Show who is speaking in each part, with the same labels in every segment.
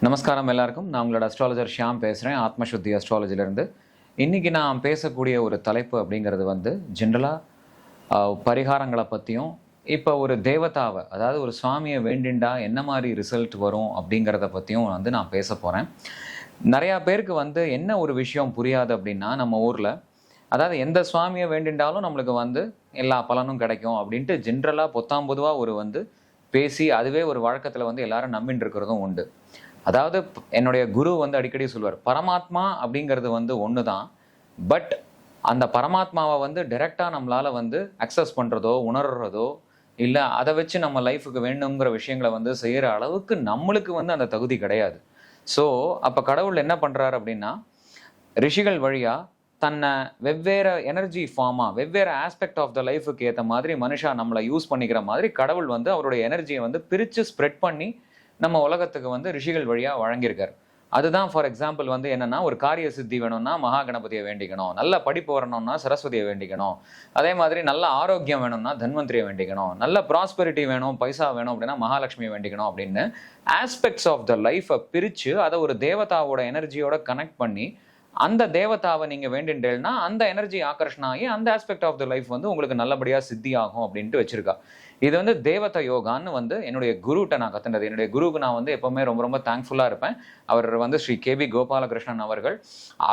Speaker 1: நமஸ்காரம் எல்லாருக்கும். நான் உங்களோட அஸ்ட்ராலஜர் ஷியாம் பேசுகிறேன், ஆத்மசுத்தி அஸ்ட்ராலஜிலேருந்து. இன்றைக்கி நான் பேசக்கூடிய ஒரு தலைப்பு அப்படிங்கிறது வந்து ஜென்ரலாக பரிகாரங்களை பற்றியும், இப்போ ஒரு தேவதாவை, அதாவது ஒரு சுவாமியை வேண்டிண்டா என்ன மாதிரி ரிசல்ட் வரும் அப்படிங்கிறத பற்றியும் வந்து நான் பேச போகிறேன். நிறையா பேருக்கு வந்து என்ன ஒரு விஷயம் புரியாது அப்படின்னா, நம்ம ஊரில் அதாவது எந்த சுவாமியை வேண்டிண்டாலும் நம்மளுக்கு வந்து எல்லா பலனும் கிடைக்கும் அப்படின்ட்டு ஜென்ரலாக பொத்தாம்பொதுவாக ஒரு வந்து பேசி அதுவே ஒரு வழக்கத்தில் வந்து எல்லாரும் நம்பின்னு இருக்கிறதும் உண்டு. அதாவது என்னுடைய குரு வந்து அடிக்கடி சொல்வார், பரமாத்மா அப்படிங்கிறது வந்து ஒன்று தான். பட் அந்த பரமாத்மாவை வந்து டைரெக்டாக நம்மளால் வந்து அக்சஸ் பண்ணுறதோ உணர்றதோ இல்லை அதை வச்சு நம்ம லைஃபுக்கு வேணுங்கிற விஷயங்களை வந்து செய்கிற அளவுக்கு நம்மளுக்கு வந்து அந்த தகுதி கிடையாது. ஸோ அப்போ கடவுள் என்ன பண்ணுறாரு அப்படின்னா, ரிஷிகள் வழியாக தன்னை வெவ்வேறு எனர்ஜி ஃபார்மாக வெவ்வேறு ஆஸ்பெக்ட் ஆஃப் த லைஃபுக்கு ஏற்ற மாதிரி மனுஷா நம்மளை யூஸ் பண்ணிக்கிற மாதிரி கடவுள் வந்து அவருடைய எனர்ஜியை வந்து பிரித்து ஸ்ப்ரெட் பண்ணி நம்ம உலகத்துக்கு வந்து ரிஷிகள் வழியாக வழங்கியிருக்காரு. அதுதான் ஃபார் எக்ஸாம்பிள் வந்து என்னென்னா, ஒரு காரிய சித்தி வேணும்னா மகா கணபதியை வேண்டிக்கணும், நல்ல படிப்பு வரணும்னா சரஸ்வதியை வேண்டிக்கணும், அதே மாதிரி நல்ல ஆரோக்கியம் வேணும்னா தன்வந்திரியை வேண்டிக்கணும், நல்ல ப்ராஸ்பெரிட்டி வேணும், பைசா வேணும் அப்படின்னா மகாலட்சுமியை வேண்டிக்கணும் அப்படின்னு ஆஸ்பெக்ட்ஸ் ஆஃப் த லைஃப்பை பிரித்து அதை ஒரு தேவதாவோட எனர்ஜியோட கனெக்ட் பண்ணி அந்த தேவதாவை நீங்கள் வேண்டின்றேன்னா அந்த எனர்ஜி ஆகர்ஷணம் ஆகி அந்த ஆஸ்பெக்ட் ஆஃப் த லைஃப் வந்து உங்களுக்கு நல்லபடியாக சித்தி ஆகும் அப்படின்ட்டு வச்சிருக்கா. இது வந்து தேவத யோகான்னு வந்து என்னுடைய குருகிட்ட நான் கற்றுனது. என்னுடைய குருவுக்கு நான் வந்து எப்போவுமே ரொம்ப ரொம்ப தேங்க்ஃபுல்லாக இருப்பேன். அவர் வந்து ஸ்ரீ கேபி கோபாலகிருஷ்ணன் அவர்கள்.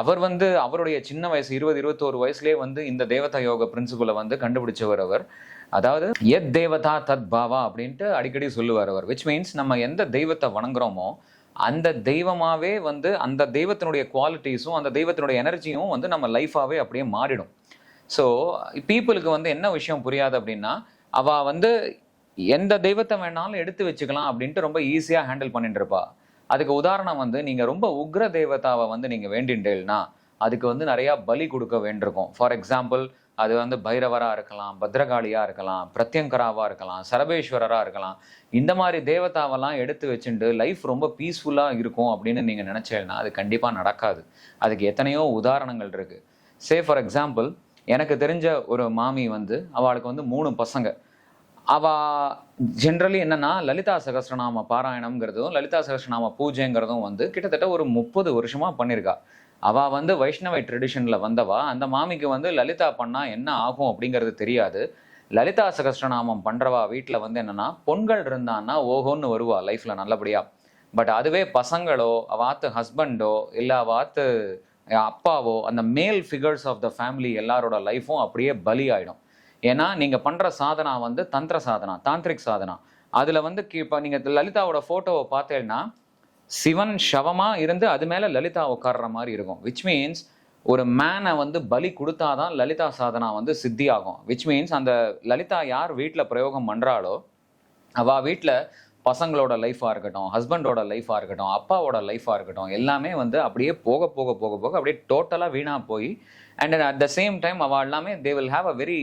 Speaker 1: அவர் வந்து அவருடைய சின்ன வயசு 20-21 வயசுலேயே வந்து இந்த தேவத யோக பிரின்சிபலை வந்து கண்டுபிடிச்சவர் அவர். அதாவது எத் தேவதா தத் பாவா அப்படின்ட்டு அடிக்கடி சொல்லுவார் அவர். விச் மீன்ஸ் நம்ம எந்த தெய்வத்தை வணங்குறோமோ அந்த தெய்வமாகவே வந்து அந்த தெய்வத்தினுடைய குவாலிட்டிஸும் அந்த தெய்வத்தினுடைய எனர்ஜியும் வந்து நம்ம லைஃபாகவே அப்படியே மாறிடும். ஸோ பீப்புளுக்கு வந்து என்ன விஷயம் புரியாது அப்படின்னா, அவள் வந்து எந்த தெய்வத்தை வேணாலும் எடுத்து வச்சுக்கலாம் அப்படின்ட்டு ரொம்ப ஈஸியாக ஹேண்டில் பண்ணிட்டு இருப்பா. அதுக்கு உதாரணம் வந்து நீங்கள் ரொம்ப உக்ர தேவதாவை வந்து நீங்கள் வேண்டின்றேன்னா அதுக்கு வந்து நிறையா பலி கொடுக்க வேண்டியிருக்கும். ஃபார் எக்ஸாம்பிள் அது வந்து பைரவராக இருக்கலாம், பத்ரகாளியாக இருக்கலாம், பிரத்யங்கராவாக இருக்கலாம், சரபேஸ்வரராக இருக்கலாம். இந்த மாதிரி தேவதாவெல்லாம் எடுத்து வச்சுட்டு லைஃப் ரொம்ப பீஸ்ஃபுல்லாக இருக்கும் அப்படின்னு நீங்கள் நினச்சேன்னா அது கண்டிப்பாக நடக்காது. அதுக்கு எத்தனையோ உதாரணங்கள் இருக்குது. சே ஃபார் எக்ஸாம்பிள், எனக்கு தெரிஞ்ச ஒரு மாமி வந்து அவளுக்கு வந்து 3 பசங்க. அவள் ஜென்ரலி என்னென்னா லலிதா சகஸ்ரநாம பாராயணம்ங்கிறதும் லலிதா சகஸ்ரநாம பூஜைங்கிறதும் வந்து கிட்டத்தட்ட ஒரு 30 வருஷமாக பண்ணியிருக்கா. அவள் வந்து வைஷ்ணவை ட்ரெடிஷனில் வந்தவா. அந்த மாமிக்கு வந்து லலிதா பண்ணால் என்ன ஆகும் அப்படிங்கிறது தெரியாது. லலிதா சகஸ்ரநாமம் பண்ணுறவா வீட்டில் வந்து என்னென்னா, பொண்கள் இருந்தான்னா ஓஹோன்னு வருவா லைஃப்பில் நல்லபடியாக. பட் அதுவே பசங்களோ அவாத்து ஹஸ்பண்டோ இல்லை அவாத்து அப்பாவோ அந்த மேல் ஃபிகர்ஸ் ஆஃப் த ஃபேமிலி எல்லாரோட லைஃப்பும் அப்படியே பலி ஆகிடும். ஏன்னா நீங்கள் பண்ணுற சாதனா வந்து தந்திர சாதனா, தாந்திரிக் சாதனா. அதில் வந்து இப்போ நீங்கள் லலிதாவோட ஃபோட்டோவை பார்த்தேன்னா சிவன் சவமாக இருந்து அது மேலே லலிதா உட்கார்ற மாதிரி இருக்கும். விச் மீன்ஸ் ஒரு மேனை வந்து பலி கொடுத்தாதான் லலிதா சாதனா வந்து சித்தி ஆகும். விச் மீன்ஸ் அந்த லலிதா யார் வீட்டில் பிரயோகம் பண்ணுறாளோ அவள் வீட்டில் பசங்களோட லைஃபாக இருக்கட்டும், ஹஸ்பண்டோட லைஃபாக இருக்கட்டும், அப்பாவோட லைஃபாக இருக்கட்டும், எல்லாமே வந்து அப்படியே போக போக போக போக அப்படியே டோட்டலாக வீணாக போய் and at the same time அவள் எல்லாமே they will have a very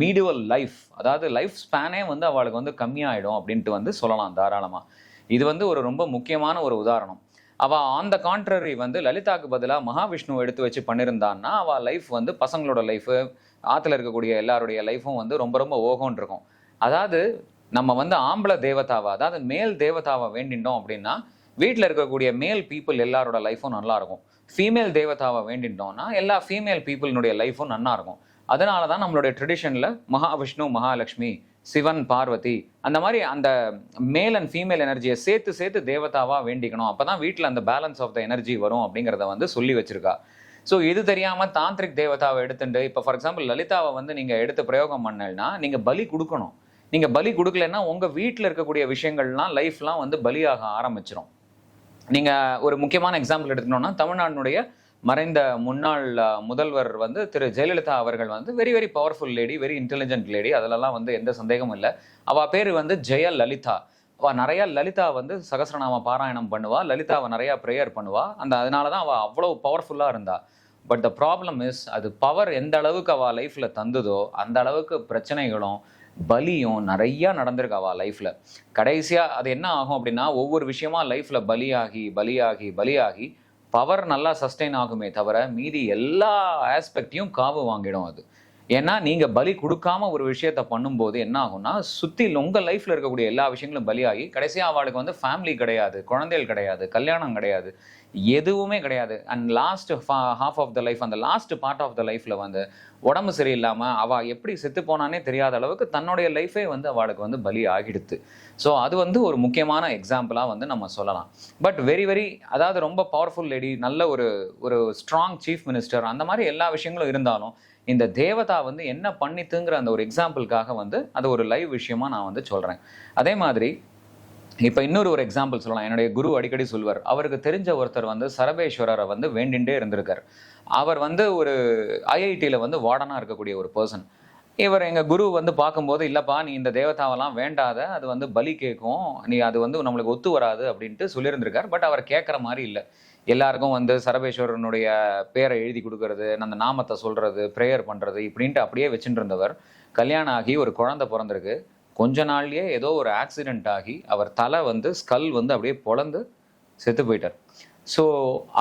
Speaker 1: medieval life. அதாவது லைஃப் ஸ்பேனே வந்து அவளுக்கு வந்து கம்மியாயிடும் அப்படின்ட்டு வந்து சொல்லலாம் தாராளமாக. இது வந்து ஒரு ரொம்ப முக்கியமான ஒரு உதாரணம். அவள் ஆன் த கான்ட்ரரி வந்து லலிதாவுக்கு பதிலாக மகாவிஷ்ணு எடுத்து வச்சு பண்ணியிருந்தான்னா அவள் லைஃப் வந்து பசங்களோட லைஃபு, ஆற்றுல இருக்கக்கூடிய எல்லாருடைய லைஃப்பும் வந்து ரொம்ப ரொம்ப ஓகோன்னு இருக்கும். அதாவது நம்ம வந்து ஆம்பளை தேவதாவை, அதாவது மேல் தேவதாவை வேண்டிட்டோம் அப்படின்னா வீட்டில் இருக்கக்கூடிய மேல் பீப்புள் எல்லாரோட லைஃப்பும் நல்லாயிருக்கும். ஃபீமேல் தேவதாவை வேண்டிட்டோம்னா எல்லா ஃபீமேல் பீப்புளினுடைய லைஃப்பும் நல்லா இருக்கும். அதனால தான் நம்மளுடைய ட்ரெடிஷனில் மகாவிஷ்ணு, மகாலட்சுமி, சிவன், பார்வதி அந்த மாதிரி அந்த மேல் அண்ட் ஃபீமேல் எனர்ஜியை சேர்த்து சேர்த்து தேவதாவாக வேண்டிக்கணும். அப்போ தான் வீட்டில் அந்த பேலன்ஸ் ஆஃப் த எனர்ஜி வரும் அப்படிங்கிறத வந்து சொல்லி வச்சிருக்கா. ஸோ இது தெரியாமல் தாந்திரிக் தேவதாவை எடுத்துட்டு இப்போ ஃபார் எக்ஸாம்பிள் லலிதாவை வந்து நீங்கள் எடுத்து பிரயோகம் பண்ணலைன்னா நீங்கள் பலி கொடுக்கணும். நீங்கள் பலி கொடுக்கலன்னா உங்கள் வீட்டில் இருக்கக்கூடிய விஷயங்கள்லாம் லைஃப்லாம் வந்து பலியாக ஆரம்பிச்சிடும். நீங்கள் ஒரு முக்கியமான எக்ஸாம்பிள் எடுத்துக்கணுன்னா, தமிழ்நாட்டினுடைய மறைந்த முன்னாள் முதல்வர் வந்து திரு ஜெயலலிதா அவர்கள் வந்து very very powerful lady, very intelligent lady, அதிலெல்லாம் வந்து எந்த சந்தேகமும் இல்லை. அவள் பேர் வந்து ஜெயலலிதா. அவள் நிறையா லலிதா வந்து சகஸ்ரநாம பாராயணம் பண்ணுவாள், லலிதாவை நிறையா ப்ரேயர் பண்ணுவாள். அதனால தான் அவள் அவ்வளோ பவர்ஃபுல்லாக இருந்தா. பட் த ப்ராப்ளம் இஸ் அது பவர் எந்த அளவுக்கு அவள் லைஃப்பில் தந்ததோ அந்த அளவுக்கு பிரச்சனைகளும் பலியும் நிறையா நடந்திருக்கு அவள் லைஃப்பில். கடைசியாக அது என்ன ஆகும் அப்படின்னா, ஒவ்வொரு விஷயமா லைஃப்பில் பலியாகி பலியாகி பலியாகி பவர் நல்லா சஸ்டெயின் ஆகுமே தவிர மீதி எல்லா ஆஸ்பெக்டையும் காவு வாங்கிடும் அது. ஏன்னா நீங்க பலி கொடுக்காம ஒரு விஷயத்த பண்ணும்போது என்ன ஆகும்னா, சுத்தி உங்க லைஃப்ல இருக்கக்கூடிய எல்லா விஷயங்களும் பலியாகி, கடைசியா அவளுக்கு வந்து ஃபேமிலி கிடையாது, குழந்தைகள் கிடையாது, கல்யாணம் கிடையாது, எதுவுமே கிடையாது. And last half of the life, அந்த லாஸ்ட் பார்ட் ஆஃப் த லைஃப்ல வந்து உடம்பு சரியில்லாம அவ எப்படி செத்து போனான்னே தெரியாத அளவுக்கு தன்னுடைய லைஃபே வந்து அவளுக்கு வந்து பலி ஆகிடுத்து. ஸோ அது வந்து ஒரு முக்கியமான எக்ஸாம்பிளா வந்து நம்ம சொல்லலாம். பட் வெரி வெரி, அதாவது ரொம்ப பவர்ஃபுல் லேடி, நல்ல ஒரு ஒரு ஸ்ட்ராங் சீஃப் மினிஸ்டர், அந்த மாதிரி எல்லா விஷயங்களும் இருந்தாலும் இந்த தேவதா வந்து என்ன பண்ணித்துங்கிற அந்த ஒரு எக்ஸாம்பிளுக்காக வந்து அது ஒரு லைவ் விஷயமா நான் வந்து சொல்றேன். அதே மாதிரி இப்ப இன்னொரு ஒரு எக்ஸாம்பிள் சொல்லலாம். என்னுடைய குரு அடிக்கடி சொல்வார். அவருக்கு தெரிஞ்ச ஒருத்தர் வந்து சரபேஸ்வரரை வந்து வேண்டிண்டே இருந்திருக்கார். அவர் வந்து ஒரு ஐஐடியில வந்து வார்டனா இருக்கக்கூடிய ஒரு பர்சன். இவர் எங்க குரு வந்து பார்க்கும்போது, இல்லப்பா நீ இந்த தேவதாவெல்லாம் வேண்டாத, அது வந்து பலி கேட்கும், நீ அது வந்து நம்மளுக்கு ஒத்து வராது அப்படின்ட்டு சொல்லியிருந்திருக்கார். பட் அவர் கேட்குற மாதிரி இல்லை. எல்லாருக்கும் வந்து சரபேஸ்வரனுடைய பேரை எழுதி கொடுக்கறது, அந்த நாமத்தை சொல்றது, ப்ரேயர் பண்றது இப்படின்ட்டு அப்படியே வச்சுட்டு இருந்தவர், கல்யாணம் ஆகி ஒரு குழந்தை பிறந்திருக்கு. கொஞ்ச நாள்லயே ஏதோ ஒரு ஆக்சிடென்ட் ஆகி அவர் தலை வந்து ஸ்கல் வந்து அப்படியே பொளந்து செத்து போயிட்டார். ஸோ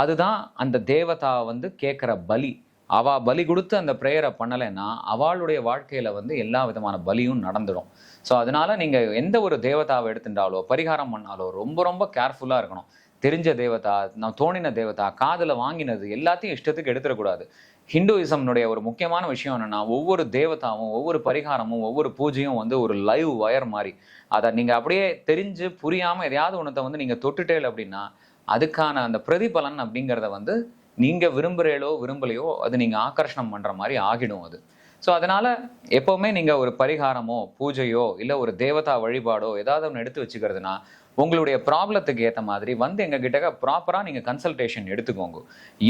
Speaker 1: அதுதான் அந்த தேவதா வந்து கேட்குற பலி. அவ பலி கொடுத்து அந்த ப்ரேயரை பண்ணலைன்னா அவளுடைய வாழ்க்கையில வந்து எல்லா விதமான பலியும் நடந்துடும். ஸோ அதனால நீங்க எந்த ஒரு தேவதாவை எடுத்துட்டாலோ பரிகாரம் பண்ணாலோ ரொம்ப ரொம்ப கேர்ஃபுல்லா இருக்கணும். தெரிஞ்ச தேவதா, நான் தோணின தேவதா, காதுல வாங்கினது எல்லாத்தையும் இஷ்டத்துக்கு எடுத்துடக்கூடாது. ஹிந்துயிசம்னுடைய ஒரு முக்கியமான விஷயம் என்னன்னா, ஒவ்வொரு தேவதாவும், ஒவ்வொரு பரிகாரமும், ஒவ்வொரு பூஜையும் வந்து ஒரு லைவ் வயர் மாதிரி. அதை நீங்க அப்படியே தெரிஞ்சு புரியாம எதையாவது ஒன்றத்தை வந்து நீங்க தொட்டுட்டேல் அப்படின்னா, அதுக்கான அந்த பிரதிபலன் அப்படிங்கிறத வந்து நீங்க விரும்புறீங்களோ விரும்பலையோ அது நீங்க ஆக்கர்ஷணம் பண்ற மாதிரி ஆகிடும் அது. ஸோ அதனால எப்பவுமே நீங்க ஒரு பரிகாரமோ பூஜையோ இல்லை ஒரு தேவதா வழிபாடோ ஏதாவது ஒன்று எடுத்து வச்சுக்கிறதுனா உங்களுடைய ப்ராப்ளத்துக்கு ஏற்ற மாதிரி வந்து எங்ககிட்ட ப்ராப்பராக நீங்கள் கன்சல்டேஷன் எடுத்துக்கோங்க.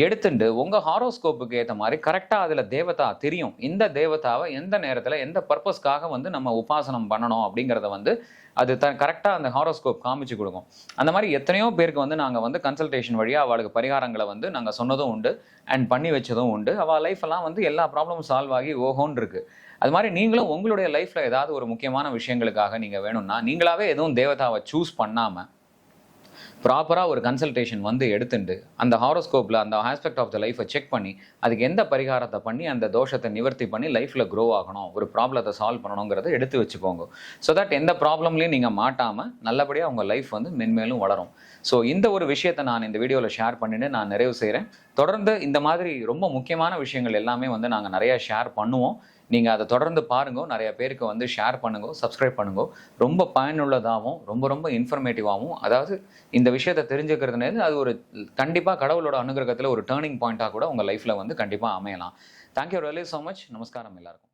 Speaker 1: எடுத்துட்டு உங்கள் ஹாரோஸ்கோப்புக்கு ஏற்ற மாதிரி கரெக்டாக அதில் தேவதா தெரியும். இந்த தேவதாவை எந்த நேரத்தில் எந்த பர்பஸ்க்காக வந்து நம்ம உபாசனம் பண்ணணும் அப்படிங்கிறத வந்து அது கரெக்டாக அந்த ஹாரோஸ்கோப் காமிச்சு கொடுக்கும். அந்த மாதிரி எத்தனையோ பேருக்கு வந்து நாங்கள் வந்து கன்சல்டேஷன் வழியாக அவளுக்கு பரிகாரங்களை வந்து நாங்கள் சொன்னதும் உண்டு அண்ட் பண்ணி வச்சதும் உண்டு. அவள் லைஃப் எல்லாம் வந்து எல்லா ப்ராப்ளமும் சால்வ் ஆகி ஓஹோன்னு இருக்கு. அது மாதிரி நீங்களும் உங்களுடைய லைஃப்ல ஏதாவது ஒரு முக்கியமான விஷயங்களுக்காக நீங்க வேணும்னா நீங்களாவே எதுவும் தேவதாவை சூஸ் பண்ணாம ப்ராப்பரா ஒரு கன்சல்டேஷன் வந்து எடுத்துட்டு அந்த ஹாரோஸ்கோப்ல அந்த ஆஸ்பெக்ட் ஆஃப் த லைஃபை செக் பண்ணி அதுக்கு எந்த பரிகாரத்தை பண்ணி அந்த தோஷத்தை நிவர்த்தி பண்ணி லைஃப்ல க்ரோ ஆகணும், ஒரு ப்ராப்ளத்தை சால்வ் பண்ணணுங்கிறத எடுத்து வச்சுக்கோங்க. ஸோ தட் எந்த ப்ராப்ளம்லையும் நீங்க மாட்டாம நல்லபடியா உங்க லைஃப் வந்து மென்மேலும் வளரும். ஸோ இந்த ஒரு விஷயத்தை நான் இந்த வீடியோவில் ஷேர் பண்ணிட்டு நான் நிறைவு செய்கிறேன். தொடர்ந்து இந்த மாதிரி ரொம்ப முக்கியமான விஷயங்கள் எல்லாமே வந்து நாங்கள் நிறைய ஷேர் பண்ணுவோம். நீங்கள் அதை தொடர்ந்து பாருங்க, நிறைய பேருக்கு வந்து ஷேர் பண்ணுங்க, சப்ஸ்கிரைப் பண்ணுங்க. ரொம்ப பயனுள்ளதாகவும் ரொம்ப ரொம்ப இன்ஃபர்மேட்டிவாகவும், அதாவது இந்த விஷயத்தை தெரிஞ்சுக்கிறதுனால அது ஒரு கண்டிப்பாக கடவுளோட அனுகிரகத்தில் ஒரு டேர்னிங் பாயிண்ட்டாக கூட உங்கள் லைஃப்பில் வந்து கண்டிப்பாக அமையலாம். Thank you really so much. நமஸ்காரம் எல்லாருக்கும்.